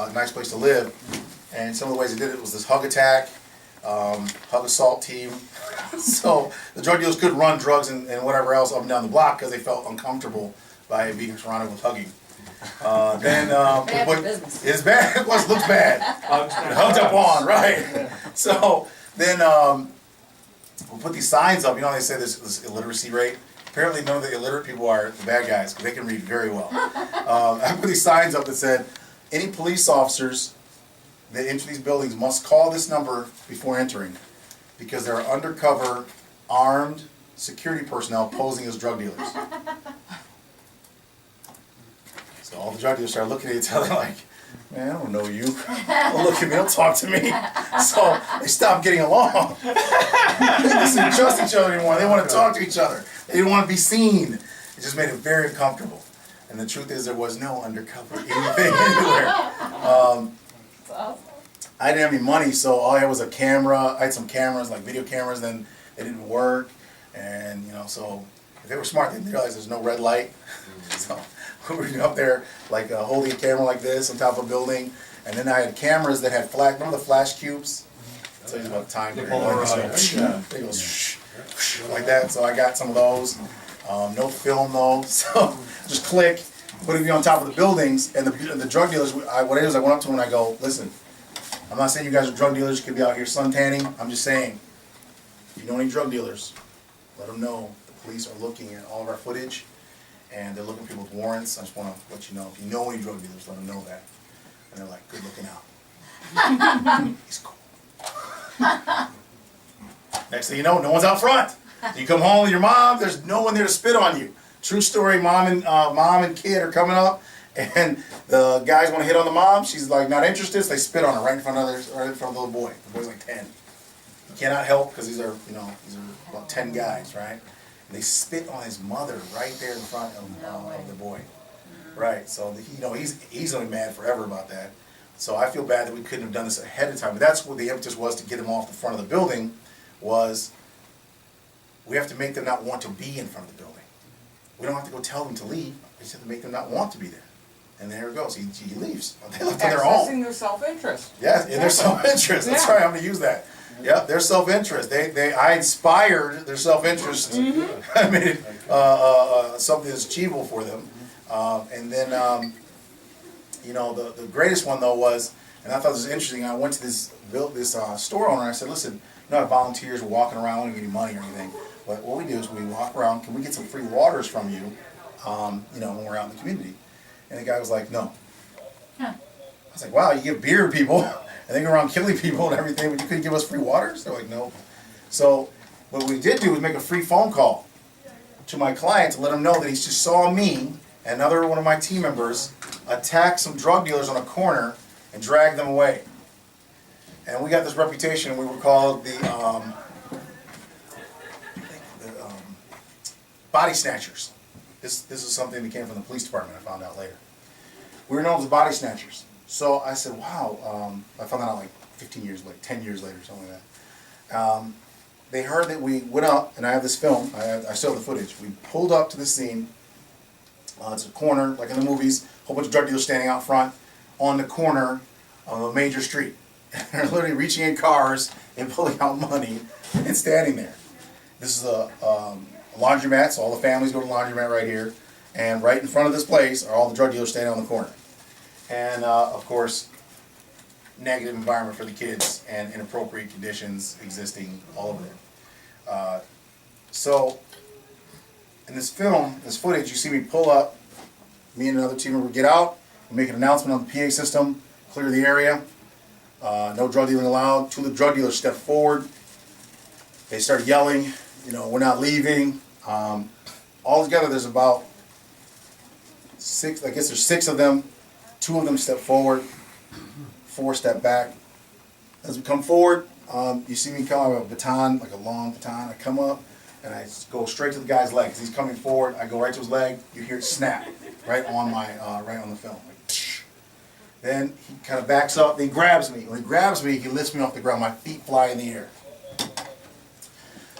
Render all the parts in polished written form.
a nice place to live. And some of the ways they did it was this hug attack, hug assault team. So the drug dealers could run drugs and whatever else up and down the block because they felt uncomfortable by being surrounded with hugging. It's bad. It looks bad. Hugged up on, right? So then we'll put these signs up. You know, they say there's this illiteracy rate. Apparently, none of the illiterate people are the bad guys because they can read very well. I put these signs up that said, any police officers that enter these buildings must call this number before entering because there are undercover, armed security personnel posing as drug dealers. So all the drug dealers started looking at each other like, man, I don't know you. Don't look at me, don't talk to me. So they stopped getting along. They didn't trust each other anymore. They didn't want to talk to each other. They didn't want to be seen. It just made it very uncomfortable. And the truth is there was no undercover anything anywhere. I didn't have any money, so all I had was a camera. I had some cameras, like video cameras, then they didn't work. And, you know, so if they were smart, they'd realize there's no red light. So we were up there, like holding a camera like this on top of a building. And then I had cameras that had flash, remember the flash cubes? I'll tell you about the time. They go like that, so I got some of those. No film though, so just click, put it on top of the buildings, and the drug dealers, what I did is I went up to them and I go, listen, I'm not saying you guys are drug dealers, you could be out here sun tanning, I'm just saying, if you know any drug dealers, let them know the police are looking at all of our footage, and they're looking for people with warrants. I just want to let you know, if you know any drug dealers, let them know that. And they're like, good looking out. He's cool. Next thing you know, no one's out front. You come home with your mom, there's no one there to spit on you. True story, mom and kid are coming up, and the guys want to hit on the mom. She's like not interested, so they spit on her right in front of the little boy. The boy's like 10. He cannot help because these are about 10 guys, right? And they spit on his mother right there in front of the boy. Right, so he's only mad forever about that. So I feel bad that we couldn't have done this ahead of time. But that's what the impetus was to get him off the front of the building, was we have to make them not want to be in front of the building. We don't have to go tell them to leave. We just have to make them not want to be there. And there it goes. He leaves. They left on their own. Accessing their self-interest. Yeah, in their self-interest. That's right. I'm going to use that. Yep, their self-interest. I inspired their self-interest. I made it something that's achievable for them. And then, you know, the greatest one though was, and I thought this was interesting. I went to this store owner and I said, listen, you know, volunteers, we're walking around, we don't get any money or anything. But what we do is we walk around. Can we get some free waters from you? You know, when we're out in the community. And the guy was like, no. I was like, wow, you give beer to people, and they go around killing people and everything, but you couldn't give us free waters? They're like, no. So what we did do was make a free phone call to my client to let him know that he just saw me and another one of my team members attack some drug dealers on a corner and drag them away. And we got this reputation. We were called the body snatchers. This is something that came from the police department, I found out later. We were known as body snatchers. So I said, wow, I found that out like 15 years later, 10 years later, something like that. They heard that we went up, and I have this film, I still have the footage. We pulled up to the scene. It's a corner, like in the movies, a whole bunch of drug dealers standing out front on the corner of a major street. They're literally reaching in cars and pulling out money and standing there. This is a laundromat, so all the families go to the laundromat right here. And right in front of this place are all the drug dealers standing on the corner. And of course, negative environment for the kids and inappropriate conditions existing all over there. So in this film, this footage, you see me pull up, me and another team member get out, we make an announcement on the PA system, clear the area, no drug dealing allowed. Two of the drug dealers stepped forward, they started yelling, you know, we're not leaving. All together there's about 6, I guess there's 6 of them. 2 of them step forward, 4 step back. As we come forward, you see me come, I have a baton, like a long baton. I come up and I go straight to the guy's leg. As he's coming forward, I go right to his leg. You hear it snap right on my right on the film. Then he kind of backs up. Then he grabs me. When he grabs me, he lifts me off the ground. My feet fly in the air.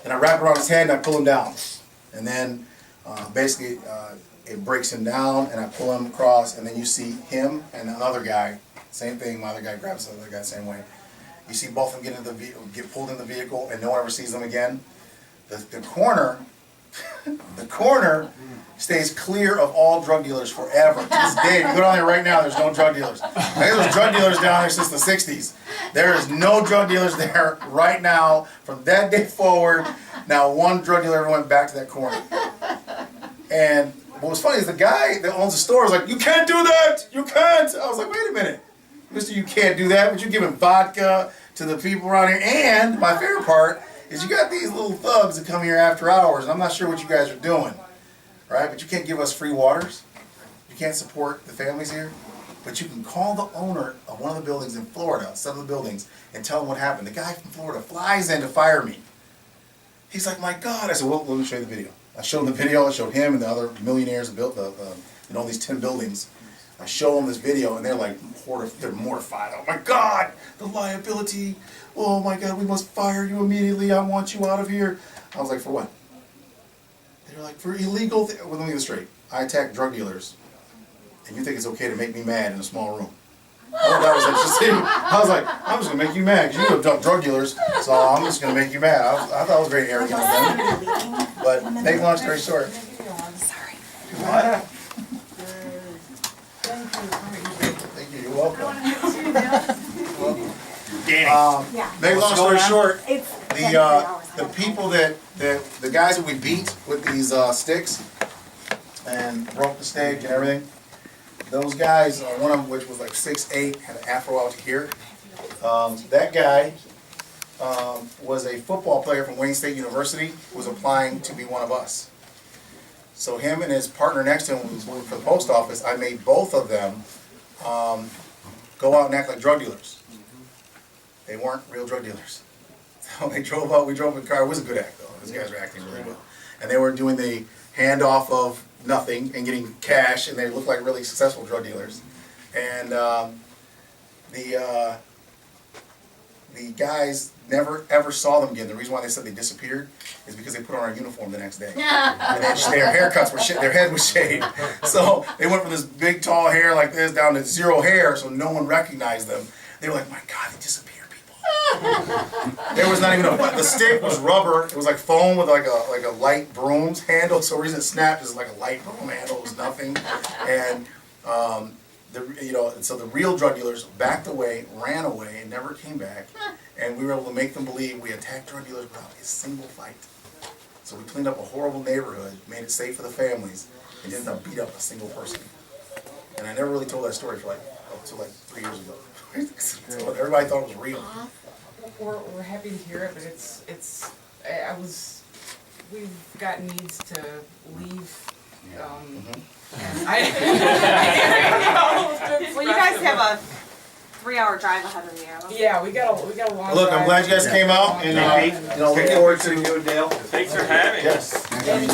And I wrap around his head and I pull him down. And then basically it breaks him down and I pull him across. And then you see him and another guy Same thing, my other guy grabs the other guy, same way. You see both of them get pulled in the vehicle, and no one ever sees them again. The coroner stays clear of all drug dealers forever. To this day, if you go down there right now, there's no drug dealers. There's drug dealers down there since the 60s. There is no drug dealers there right now. From that day forward, now one drug dealer ever went back to that corner. And what was funny is the guy that owns the store was like, "You can't do that! You can't!" I was like, "Wait a minute. Mister, you can't do that, but you're giving vodka to the people around here." And my favorite part is you got these little thugs that come here after hours, and I'm not sure what you guys are doing, right? But you can't give us free waters. You can't support the families here. But you can call the owner of one of the buildings in Florida, some of the buildings, and tell him what happened. The guy from Florida flies in to fire me. He's like, "My God." I said, "Well, let me show you the video." I showed him the video. I showed him and the other millionaires that built all these 10 buildings. I show them this video, and they're like, they're mortified. "Oh my God, the liability. Oh my God, we must fire you immediately. I want you out of here." I was like, "For what?" They're like, "For illegal." Well, let me get this straight. I attack drug dealers, and you think it's okay to make me mad in a small room? Oh, that was interesting. I was like, "I'm just gonna make you mad because you have drug dealers, so I'm just gonna make you mad." I thought it was very arrogant of them. But make long story short. Sorry. What? Thank you. You're welcome. Danny. Make long story short, It's the people that the guys that we beat with these sticks and broke the stage and everything, those guys, one of them which was like 6'8", had an afro out to here. That guy was a football player from Wayne State University, was applying to be one of us. So him and his partner next to him, who was working for the post office, I made both of them go out and act like drug dealers. They weren't real drug dealers. So they drove out, we drove in the car. It was a good act though. These guys were acting really well. And they were doing the handoff of nothing and getting cash, and they looked like really successful drug dealers. And the guys never ever saw them again. The reason why they said they disappeared is because they put on our uniform the next day. And their haircuts were their head was shaved. So they went from this big tall hair like this down to zero hair, so no one recognized them. They were like, "My God, they disappeared, people." There was not even the stick was rubber. It was like foam with like a light broom's handle. So the reason it snapped is like a light broom handle. It was nothing. And so the real drug dealers backed away, ran away, and never came back. And we were able to make them believe we attacked drug dealers without a single fight. So we cleaned up a horrible neighborhood, made it safe for the families, and didn't beat up a single person. And I never really told that story for until 3 years ago. So everybody thought it was real. We're happy to hear it, but we've got needs to leave. well, you guys have a 3-hour drive ahead of you. Yeah, we got a long. Look, I'm glad you guys came out, and look forward to you, Dale. Thanks for having us. Yes.